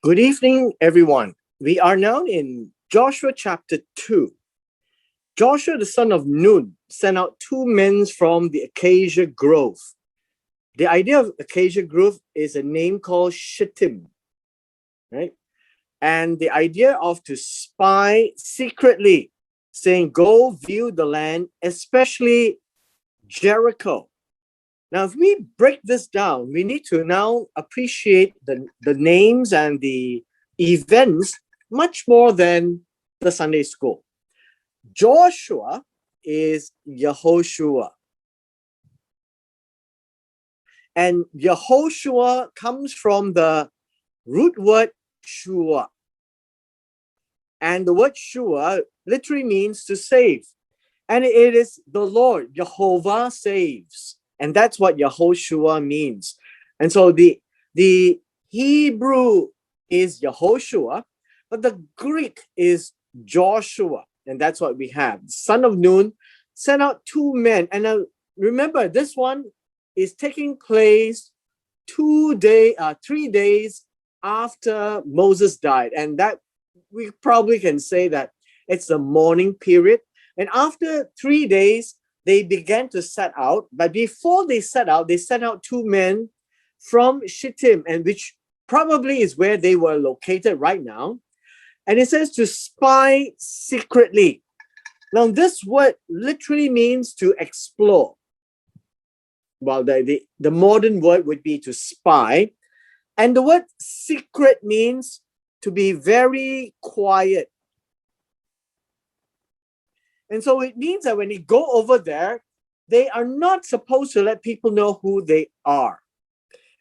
Good evening, everyone. We are now in Joshua chapter 2. Joshua, the son of Nun, sent out two men from the acacia grove. The idea of acacia grove is a name called Shittim, right? And the idea of to spy secretly, saying, go view the land, especially Jericho. Now, if we break this down, we need to now appreciate the names and the events much more than the Sunday school. Joshua is Yehoshua. And Yehoshua comes from the root word shua. And the word shua literally means to save. And it is the Lord, Jehovah saves. And that's what Yehoshua means. And so the Hebrew is Yehoshua, but the Greek is Joshua. And that's what we have. Son of Nun sent out two men. And now remember, this one is taking place 3 days after Moses died. And that we probably can say that it's the mourning period. And after 3 days, they began to set out. But before they sent out two men from Shittim, and which probably is where they were located right now. And it says to spy secretly. Now, this word literally means to explore. Well, the modern word would be to spy. And the word secret means to be very quiet. And so it means that when you go over there, they are not supposed to let people know who they are.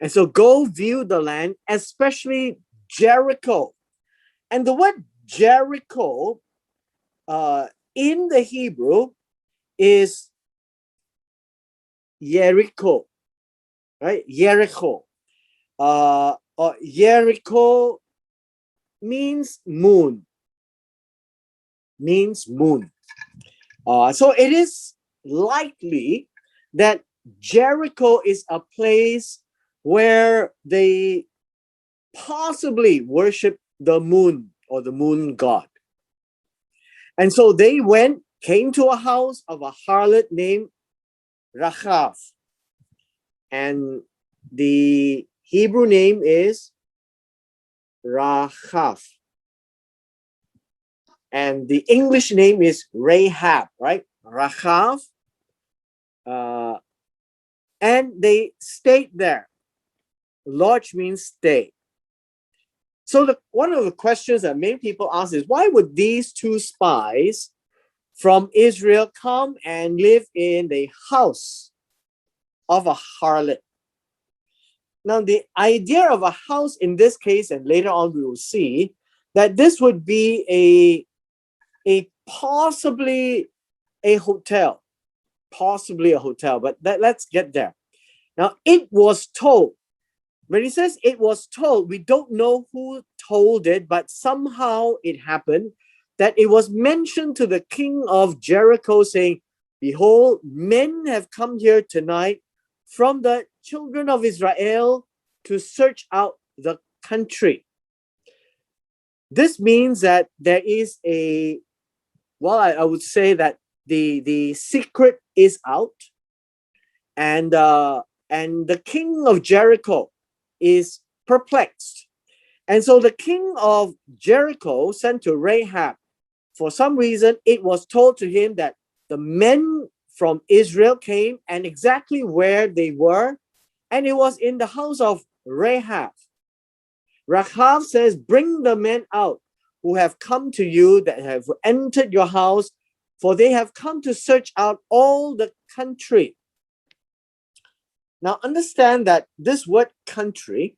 And so go view the land, especially Jericho. And the word Jericho in the Hebrew is Jericho, right? Jericho. Or Jericho means moon. So it is likely that Jericho is a place where they possibly worship the moon or the moon god. And so they came to a house of a harlot named Rachav. And the Hebrew name is Rachav. And the English name is Rahab, right? Rachav. And they stayed there. Lodge means stay. So one of the questions that many people ask is, why would these two spies from Israel come and live in the house of a harlot? Now, the idea of a house in this case, and later on we will see, that this would be possibly a hotel, but let's get there. Now, it was told. When he says it was told, we don't know who told it, but somehow it happened that it was mentioned to the king of Jericho, saying, behold, men have come here tonight from the children of Israel to search out the country. This means that there is I would say that the secret is out, and the king of Jericho is perplexed. And so the king of Jericho sent to Rahab. For some reason, it was told to him that the men from Israel came and exactly where they were, and it was in the house of Rahab. Rahab says, bring the men out who have come to you, that have entered your house, for they have come to search out all the country. Now understand that this word country,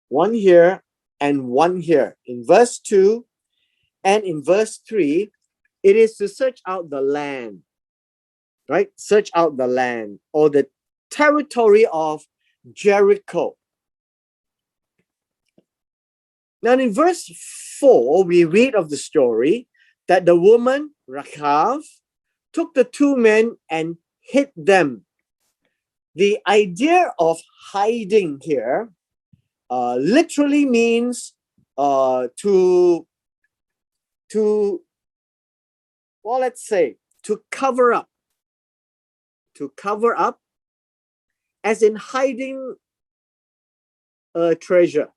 one here and one here, in verse 2 and in verse 3, it is to search out the land, right? Search out the land or the territory of Jericho. Now in verse 4, we read of the story that the woman, Rachav, took the two men and hid them. The idea of hiding here literally means to well, let's say to cover up, as in hiding a treasure.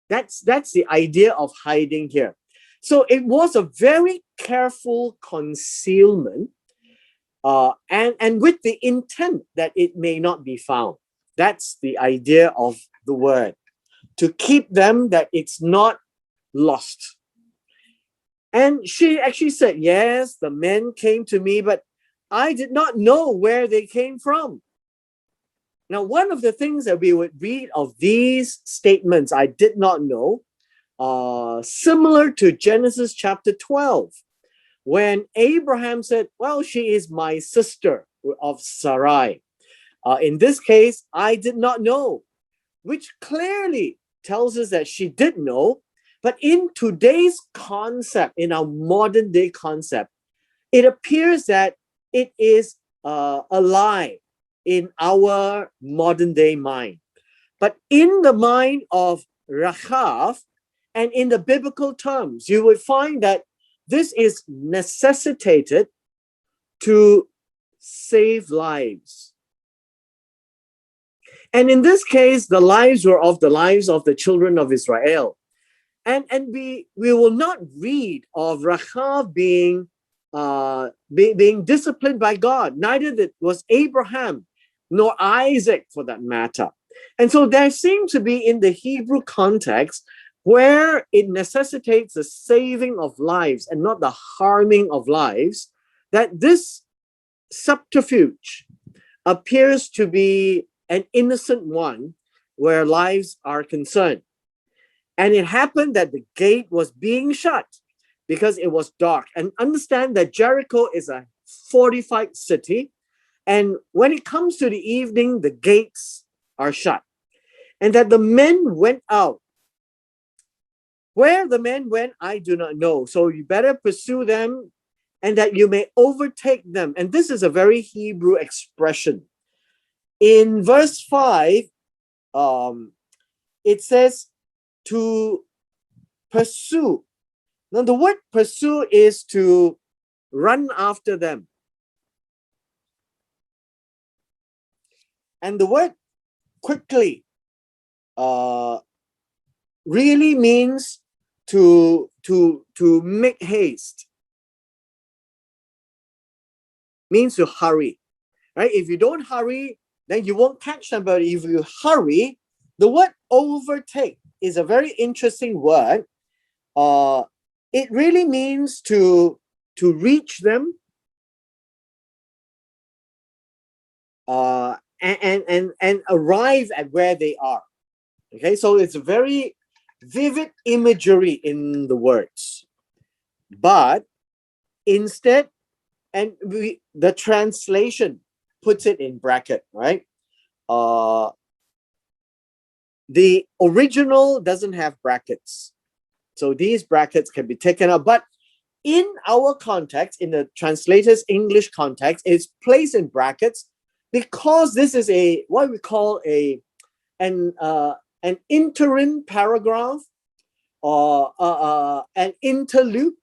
That's the idea of hiding here. So it was a very careful concealment, and with the intent that it may not be found. That's the idea of the word, to keep them that it's not lost. And she actually said, yes, the men came to me, but I did not know where they came from. Now, one of the things that we would read of these statements, I did not know, similar to Genesis chapter 12, when Abraham said, well, she is my sister of Sarai. In this case, I did not know, which clearly tells us that she did know. But in today's concept, in our modern day concept, it appears that it is a lie in our modern day mind. But in the mind of Rachav, and in the biblical terms, you would find that this is necessitated to save lives. And in this case, the lives were of the children of Israel. And we will not read of Rachav being disciplined by God. Neither was Abraham, nor Isaac for that matter. And so there seems to be in the Hebrew context where it necessitates the saving of lives and not the harming of lives, that this subterfuge appears to be an innocent one where lives are concerned. And it happened that the gate was being shut because it was dark. And understand that Jericho is a fortified city. And when it comes to the evening, the gates are shut. And that the men went out. Where the men went, I do not know. So you better pursue them, and that you may overtake them. And this is a very Hebrew expression. In verse 5, it says to pursue. Now the word pursue is to run after them. And the word quickly really means to make haste. Means to hurry. Right? If you don't hurry, then you won't catch them. But if you hurry, the word overtake is a very interesting word. It really means to reach them, and arrive at where they are. Okay, so it's a very vivid imagery in the words. But instead, and the translation puts it in bracket, right? The original doesn't have brackets. So these brackets can be taken out. But in our context, in the translator's English context, it's placed in brackets because this is what we call an interim paragraph or an interlude.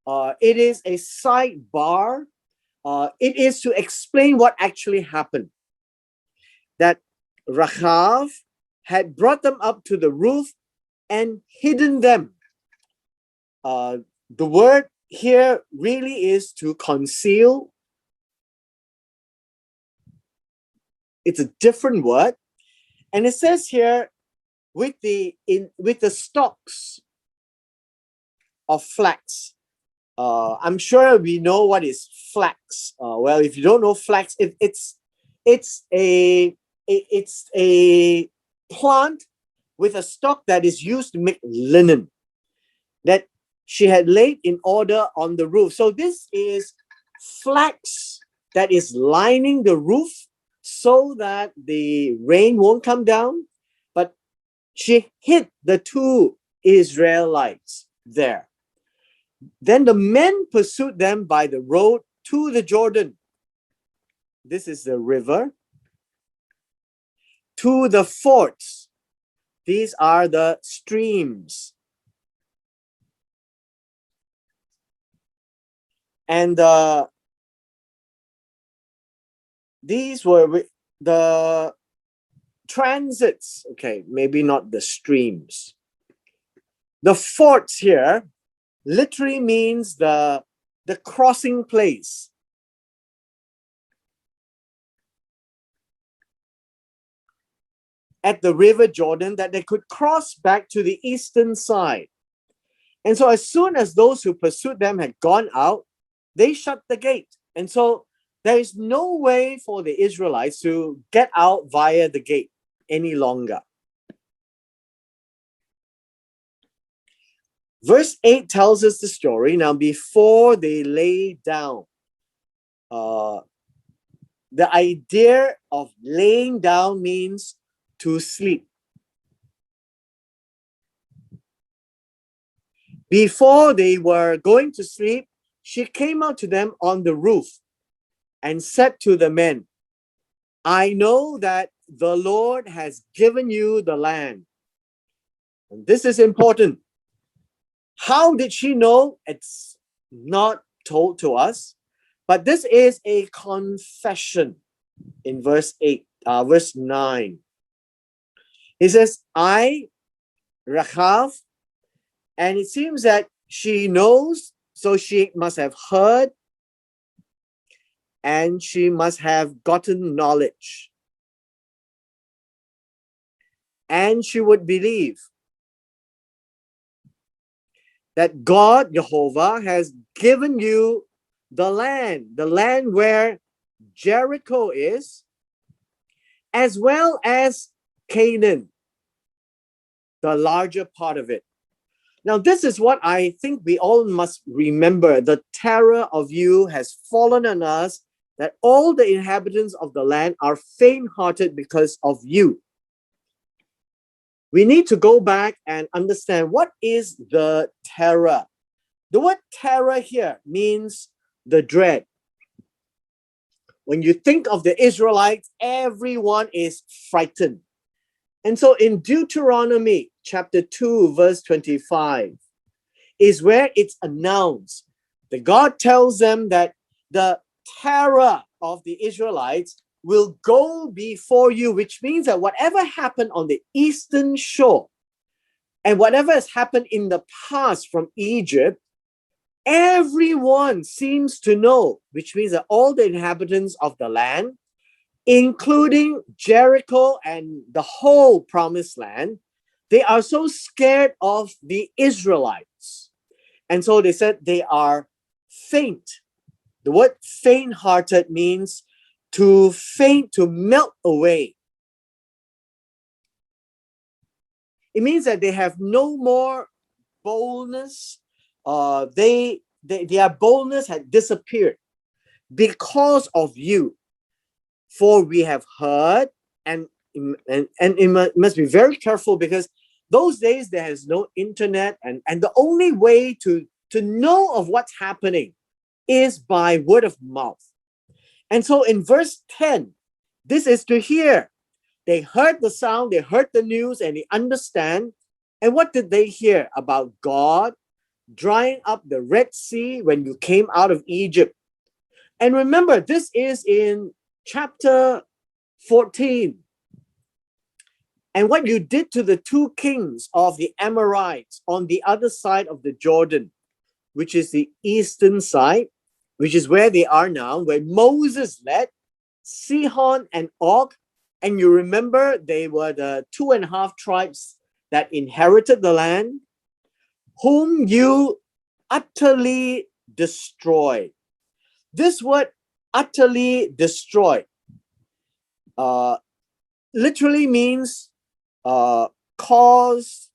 It is a sidebar. It is to explain what actually happened. That Rachav had brought them up to the roof and hidden them. The word here really is to conceal. It's a different word. And it says here, with the stalks of flax. I'm sure we know what is flax. Well, if you don't know flax, it's a plant with a stalk that is used to make linen that she had laid in order on the roof. So this is flax that is lining the roof so that the rain won't come down. But she hid the two Israelites there. Then the men pursued them by the road to the Jordan. This is the river. to the forts. These are the streams. And these were the transits. Okay, maybe not the streams. The forts here literally means the crossing place. At the river Jordan, that they could cross back to the eastern side. And so as soon as those who pursued them had gone out, they shut the gate. And so there is no way for the Israelites to get out via the gate any longer. Verse 8 tells us the story. Now, before they lay down, the idea of laying down means to sleep. Before they were going to sleep, she came out to them on the roof and said to the men, I know that the Lord has given you the land. And this is important. How did she know? It's not told to us, but this is a confession in verse 9. He says, I, Rachav, and it seems that she knows, so she must have heard, and she must have gotten knowledge. And she would believe that God, Jehovah, has given you the land where Jericho is, as well as Canaan, the larger part of it. Now, this is what I think we all must remember. The terror of you has fallen on us, that all the inhabitants of the land are faint-hearted because of you. We need to go back and understand what is the terror. The word terror here means the dread. When you think of the Israelites, everyone is frightened. And so in Deuteronomy chapter 2, verse 25, is where it's announced that God tells them that the terror of the Israelites will go before you, which means that whatever happened on the eastern shore and whatever has happened in the past from Egypt, everyone seems to know, which means that all the inhabitants of the land, including Jericho and the whole promised land, they are so scared of the Israelites. And so they said they are faint. The word faint-hearted means to faint, to melt away. It means that they have no more boldness. Their boldness had disappeared because of you. For we have heard, and it must be very careful, because those days there is no internet, and the only way to know of what's happening is by word of mouth. And so in verse 10, this is to hear. They heard the sound, they heard the news, and they understand. And what did they hear? About God drying up the Red Sea when you came out of Egypt. And remember, this is in chapter 14. And what you did to the two kings of the Amorites on the other side of the Jordan, which is the eastern side, which is where they are now, where Moses led, Sihon and Og. And you remember they were the 2.5 tribes that inherited the land, whom you utterly destroyed. This word utterly destroyed literally means cause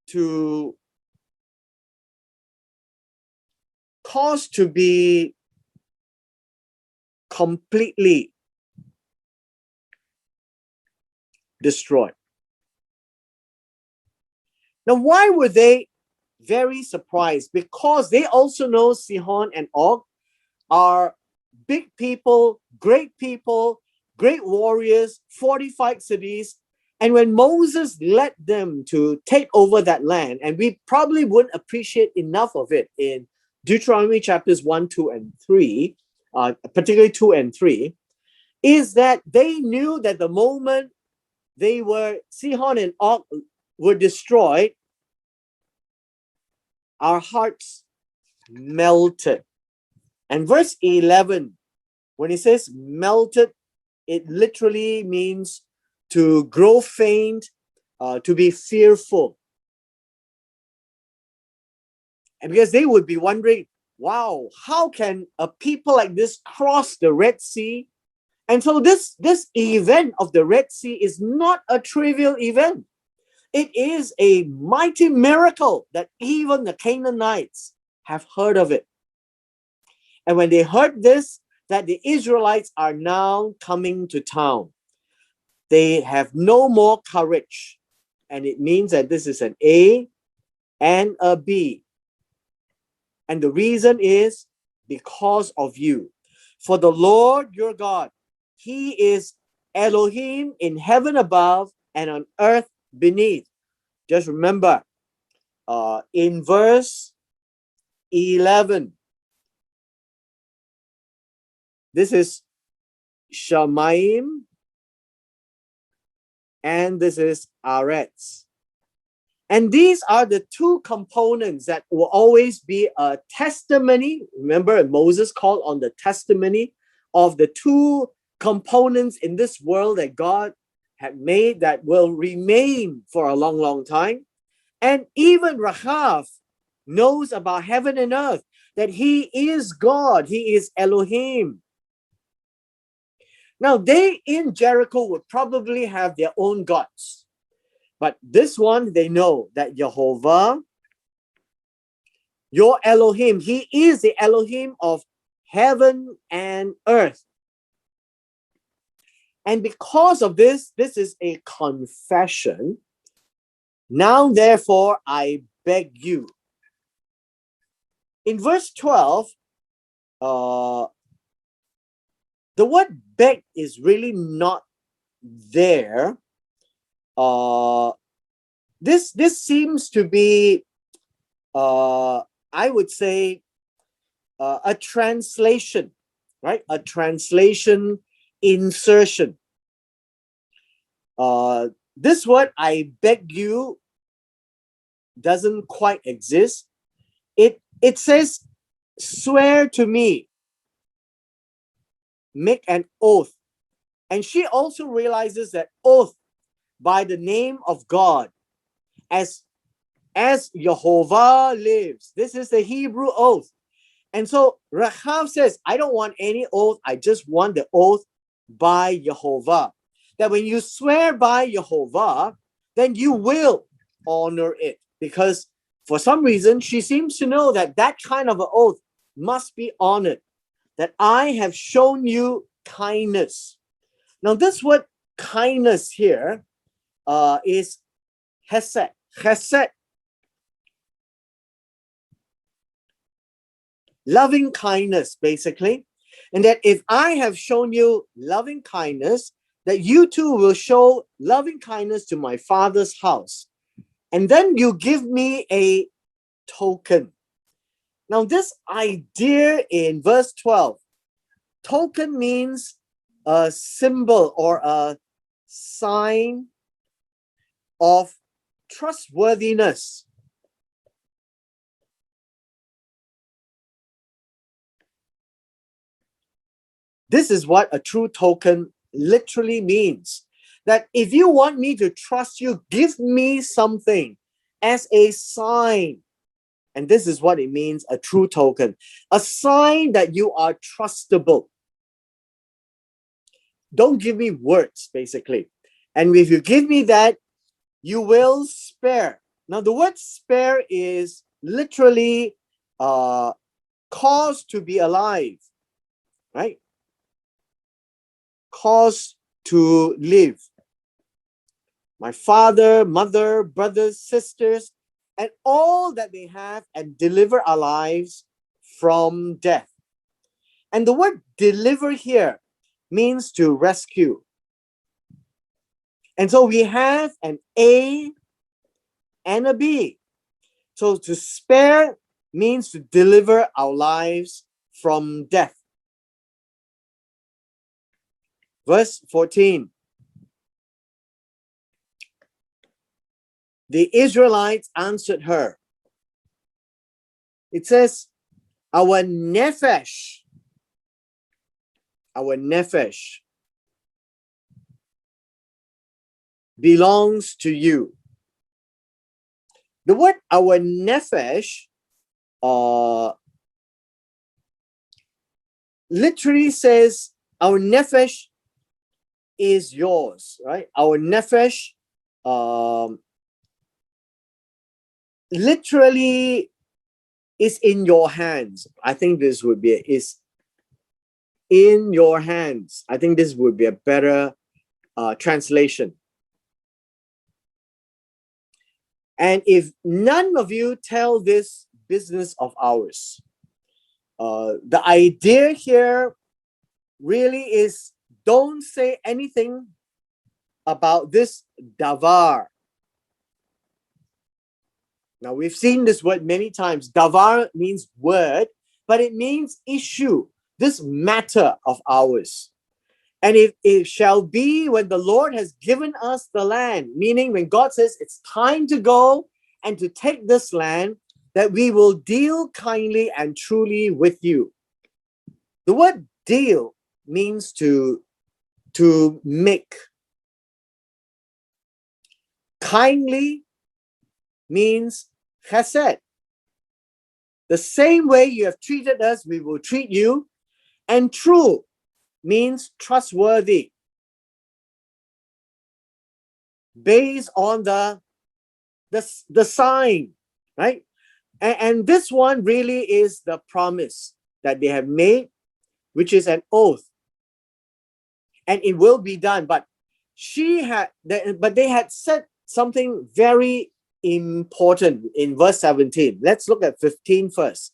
to be completely destroyed. Now, why were they very surprised? Because they also know Sihon and Og are big people, great people, great warriors, fortified cities. And when Moses led them to take over that land, and we probably wouldn't appreciate enough of it in Deuteronomy chapters 1, 2, and 3, particularly 2 and 3, is that they knew that the moment Sihon and Og were destroyed, our hearts melted. And verse 11, when it says melted, it literally means to grow faint, to be fearful. And because they would be wondering, wow, how can a people like this cross the Red Sea? And so this event of the Red Sea is not a trivial event. It is a mighty miracle that even the Canaanites have heard of it. And when they heard this, that the Israelites are now coming to town, they have no more courage. And it means that this is an A and a B. And the reason is because of you. For the Lord your God, He is Elohim in heaven above and on earth beneath. Just remember, in verse 11, this is Shamayim and this is Aretz. And these are the two components that will always be a testimony. Remember, Moses called on the testimony of the two components in this world that God had made that will remain for a long, long time. And even Rahav knows about heaven and earth, that He is God, He is Elohim. Now, they in Jericho would probably have their own gods. But this one, they know that Jehovah, your Elohim, He is the Elohim of heaven and earth. And because of this, this is a confession. Now, therefore, I beg you. In verse 12, the word beg is really not there. This seems to be, I would say, a translation, right? A translation insertion. This word, I beg you, doesn't quite exist. It says, swear to me, make an oath. And she also realizes that oath by the name of God, as Jehovah lives. This is the Hebrew oath. And so Rahav says, I don't want any oath. I just want the oath by Jehovah. That when you swear by Jehovah, then you will honor it. Because for some reason, she seems to know that that kind of an oath must be honored. That I have shown you kindness. Now, this word kindness here is chesed. Chesed. Loving kindness, basically. And that if I have shown you loving kindness, that you too will show loving kindness to my Father's house. And then you give me a token. Now, this idea in verse 12, token means a symbol or a sign of trustworthiness. This is what a true token literally means. That if you want me to trust you, give me something as a sign. And this is what it means, a true token. A sign that you are trustable. Don't give me words, basically. And if you give me that, you will spare. Now, the word spare is literally cause to be alive, right? Cause to live. My father, mother, brothers, sisters, and all that they have, and deliver our lives from death. And the word deliver here means to rescue. And so we have an A and a B. So to spare means to deliver our lives from death. Verse 14. The Israelites answered her. It says, our nefesh belongs to you. The word our nefesh literally says our nefesh is yours, right? Our nefesh literally is in your hands. I think this would be is in your hands. I think this would be a better translation. And if none of you tell this business of ours, the idea here really is don't say anything about this davar. Now, we've seen this word many times. Davar means word, but it means issue, this matter of ours. And it shall be when the Lord has given us the land, meaning when God says it's time to go and to take this land, that we will deal kindly and truly with you. The word deal means to make. Kindly means chesed. The same way you have treated us, we will treat you. And true means trustworthy. Based on the sign, right? And this one really is the promise that they have made, which is an oath. And it will be done. But they had said something very important in verse 17. Let's look at 15 first.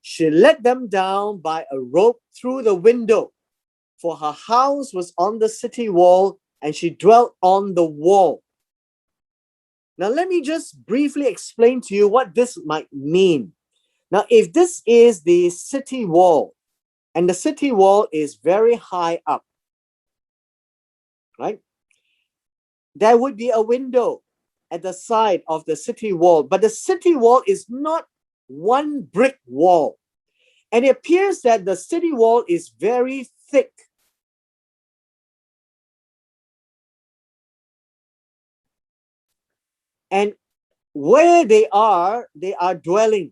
She let them down by a rope through the window, for her house was on the city wall, and she dwelt on the wall. Now, let me just briefly explain to you what this might mean. Now, if this is the city wall, and the city wall is very high up, right? There would be a window at the side of the city wall, but the city wall is not one brick wall. And it appears that the city wall is very thick. And where they are dwelling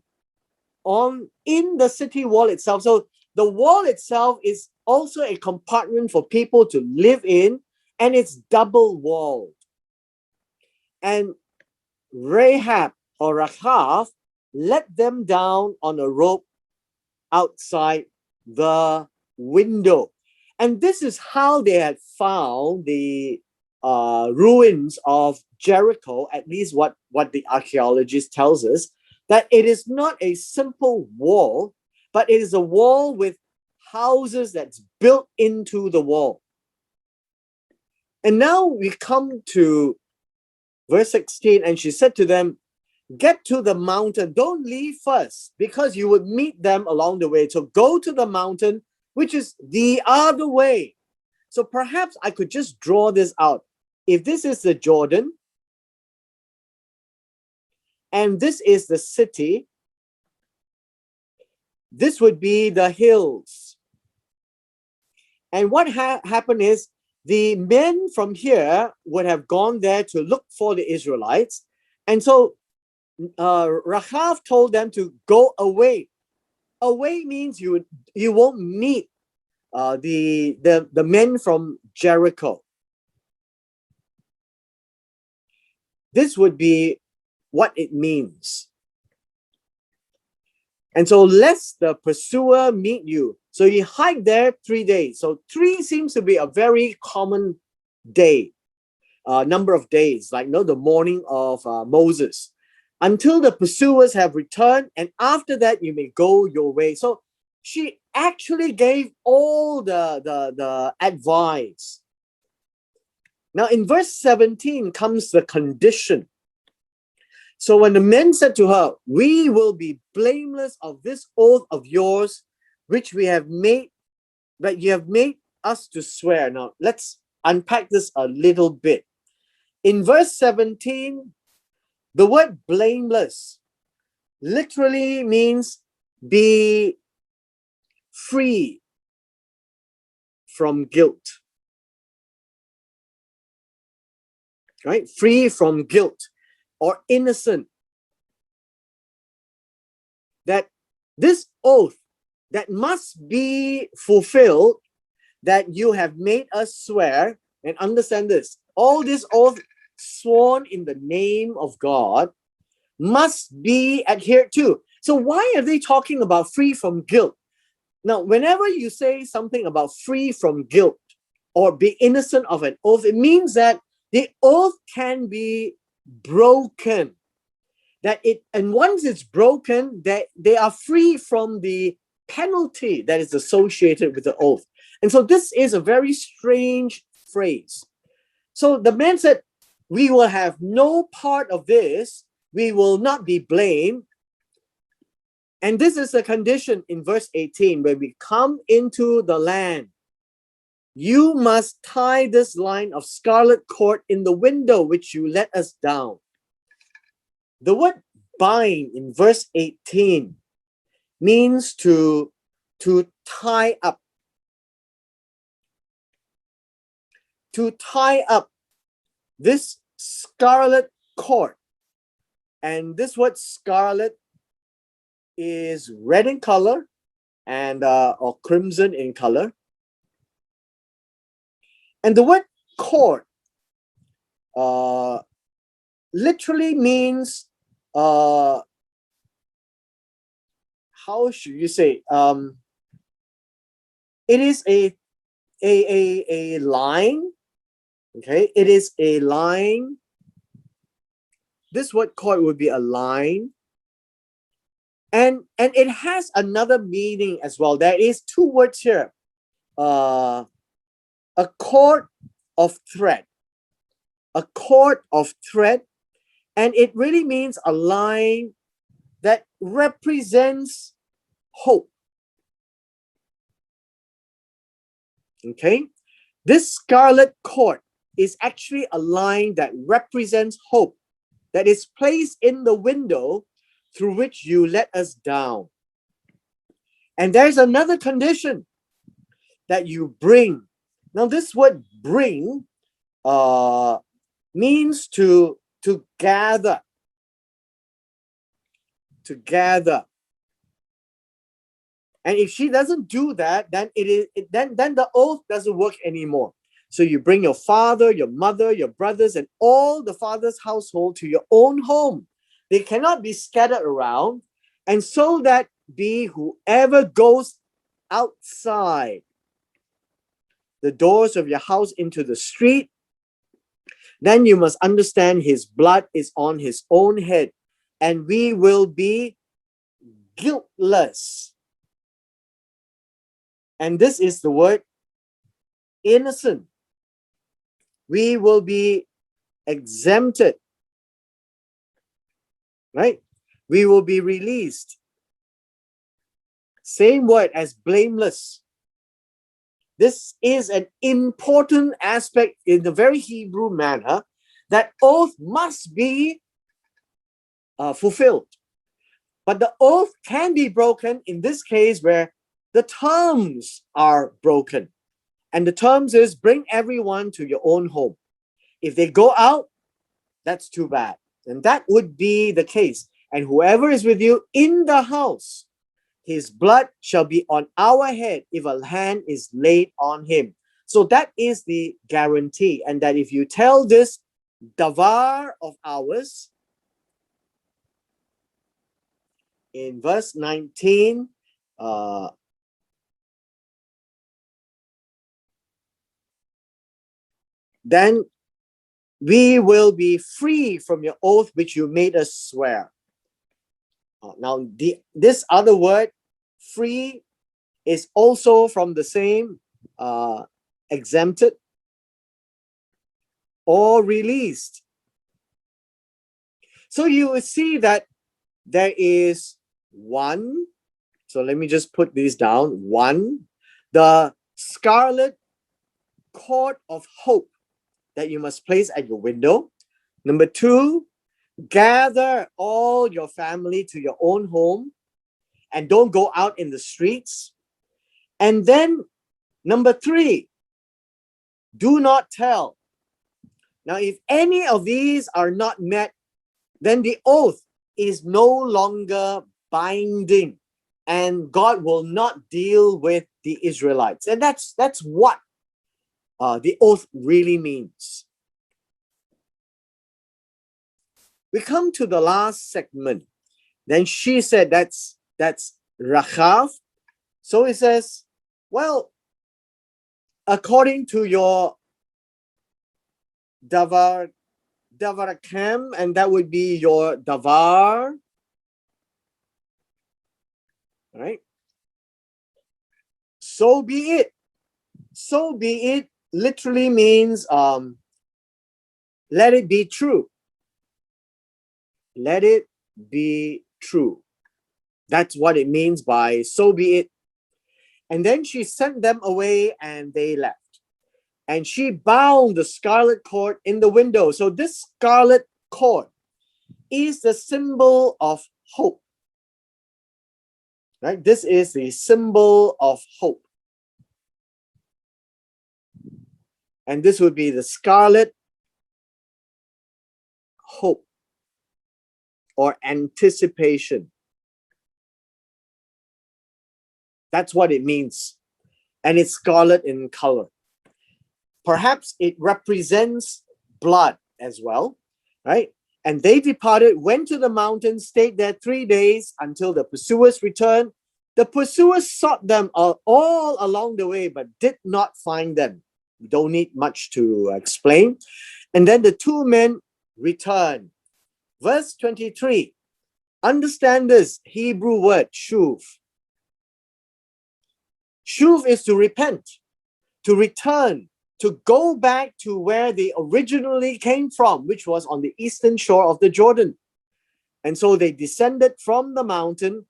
in the city wall itself. So the wall itself is also a compartment for people to live in, and it's double walled. And Rahab or Rachav let them down on a rope outside the window. And this is how they had found the ruins of Jericho, at least what the archaeologist tells us, that it is not a simple wall, but it is a wall with houses that's built into the wall. And now we come to verse 16, and she said to them, get to the mountain. Don't leave first, because you would meet them along the way. So go to the mountain, which is the other way. So perhaps I could just draw this out. If this is the Jordan, and this is the city, this would be the hills. And what happened is the men from here would have gone there to look for the Israelites. And so Rachav told them to go away. Away means you won't meet the men from Jericho. This would be what it means. And so lest the pursuer meet you. So you hike there 3 days. So 3 seems to be a very common day, number of days, like the morning of Moses, until the pursuers have returned, and after that you may go your way. So she actually gave all the advice. Now in verse 17 comes the condition. So when the men said to her, we will be blameless of this oath of yours, which we have made, that you have made us to swear. Now let's unpack this a little bit. In verse 17, the word blameless literally means be free from guilt. Right? Free from guilt or innocent. That this oath that must be fulfilled, that you have made us swear, and understand this, all this oath sworn in the name of God must be adhered to. So why are they talking about free from guilt? Now, whenever you say something about free from guilt or be innocent of an oath, it means that the oath can be broken. And once it's broken, they are free from the penalty that is associated with the oath. And so this is a very strange phrase. So the man said, we will have no part of this. We will not be blamed. And this is a condition in verse 18, when we come into the land. You must tie this line of scarlet cord in the window which you let us down. The word bind in verse 18 means to tie up. To tie up this scarlet cord. And this word scarlet is red in color and or crimson in color. And the word cord literally means how should you say, it is a line. Okay, it is a line. This word cord would be a line. And it has another meaning as well. There is two words here. A cord of thread. A cord of thread. And it really means a line that represents hope. Okay? This scarlet cord is actually a line that represents hope, that is placed in the window through which you let us down. And there's another condition that you bring. Now this word bring means to gather. To gather. And if she doesn't do that, then then the oath doesn't work anymore. So you bring your father, your mother, your brothers, and all the father's household to your own home. They cannot be scattered around. And so that be whoever goes outside the doors of your house into the street, then you must understand his blood is on his own head, and we will be guiltless. And this is the word innocent. We will be exempted. Right? We will be released. Same word as blameless. This is an important aspect in the very Hebrew manner, that oath must be fulfilled. But the oath can be broken in this case where the terms are broken. And the terms is bring everyone to your own home. If they go out, that's too bad. And that would be the case. And whoever is with you in the house, his blood shall be on our head if a hand is laid on him. So that is the guarantee. And that if you tell this davar of ours, in verse 19, then we will be free from your oath which you made us swear. Now, this other word, free, is also from the same exempted or released. So you will see that there is one. So let me just put these down. One, the scarlet cord of hope that you must place at your window. Number two, gather all your family to your own home and don't go out in the streets. And then number three, do not tell. Now, if any of these are not met, then the oath is no longer binding and God will not deal with the Israelites. And that's what the oath really means. We come to the last segment. Then she said, that's Rachav. So it says, well, according to your Davarakam, and that would be your Davar, right? So be it. So be it literally means let it be true. Let it be true. That's what it means by so be it. And then she sent them away and they left. And she bound the scarlet cord in the window. So this scarlet cord is the symbol of hope. Right? This is the symbol of hope. And this would be the scarlet hope or anticipation. That's what it means. And it's scarlet in color. Perhaps it represents blood as well, right? And they departed, went to the mountain, stayed there 3 days until the pursuers returned. The pursuers sought them all along the way, but did not find them. We don't need much to explain. And then the two men returned. Verse 23. Understand this Hebrew word, shuv. Shuv is to repent, to return, to go back to where they originally came from, which was on the eastern shore of the Jordan. And so they descended from the mountain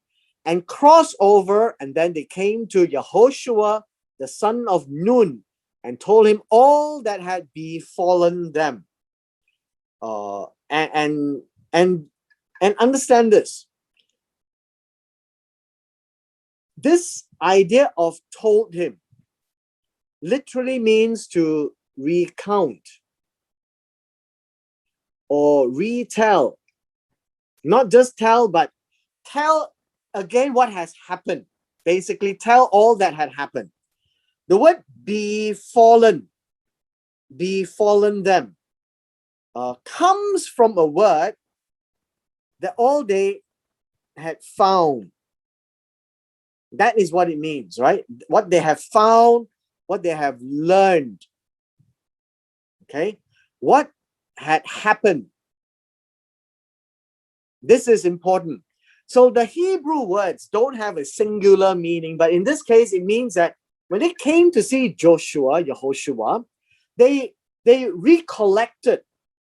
and crossed over, and then they came to Yehoshua, the son of Nun, and told him all that had befallen them. And understand this. This idea of told him literally means to recount or retell. Not just tell, but tell again what has happened. Basically, tell all that had happened. The word befallen them, comes from a word that all they had found. That is what it means, right? What they have found, what they have learned. Okay? What had happened. This is important. So the Hebrew words don't have a singular meaning, but in this case, it means that when they came to see Yehoshua, they recollected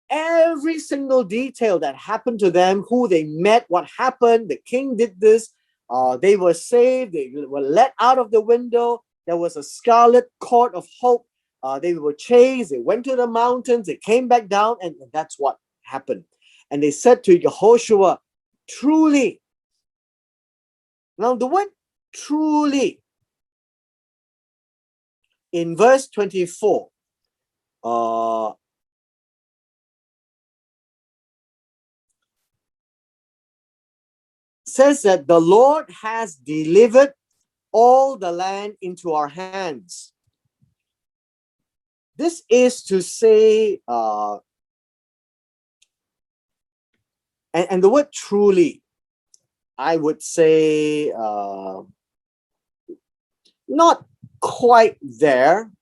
every single detail that happened to them, who they met, what happened, the king did this, they were saved, they were let out of the window, there was a scarlet cord of hope, they were chased, they went to the mountains, they came back down, and that's what happened. And they said to Yehoshua, truly. Now the word truly in verse 24, says that the Lord has delivered all the land into our hands. This is to say, and the word truly, I would say, not quite there.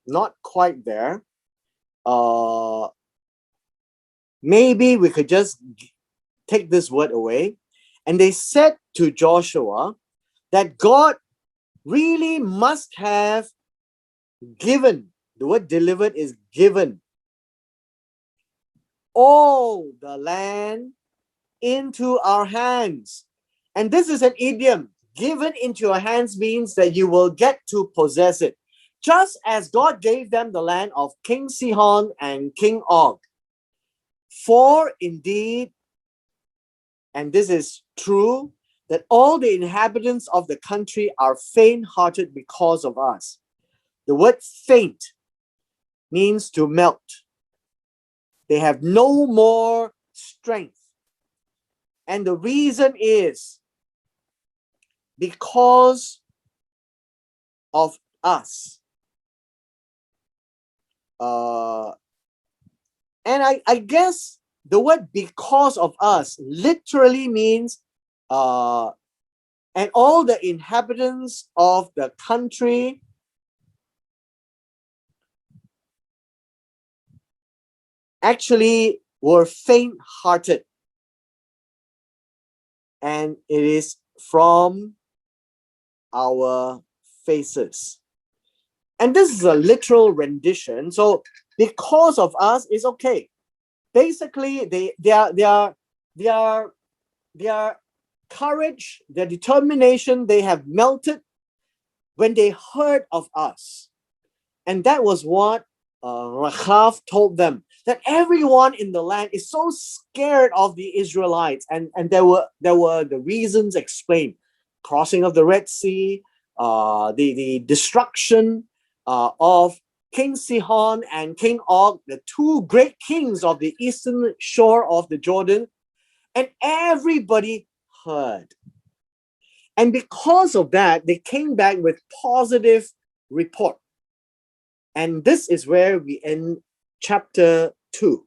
Maybe we could just take this word away. And they said to Joshua that God really must have given, the word delivered is given, all the land into our hands. And this is an idiom. Given into your hands means that you will get to possess it. Just as God gave them the land of King Sihon and King Og. For indeed, and this is true, that all the inhabitants of the country are faint-hearted because of us. The word faint means to melt. They have no more strength. And the reason is because of us. And I guess the word because of us literally means and all the inhabitants of the country actually were faint-hearted. And it is from our faces. And this is a literal rendition. So because of us is okay. Basically, their courage, their determination, they have melted when they heard of us. And that was what Rachav told them, that everyone in the land is so scared of the Israelites. And there were the reasons explained. Crossing of the Red Sea, the destruction of King Sihon and King Og, the two great kings of the eastern shore of the Jordan, and everybody heard. And because of that, they came back with positive report. And this is where we end chapter 2.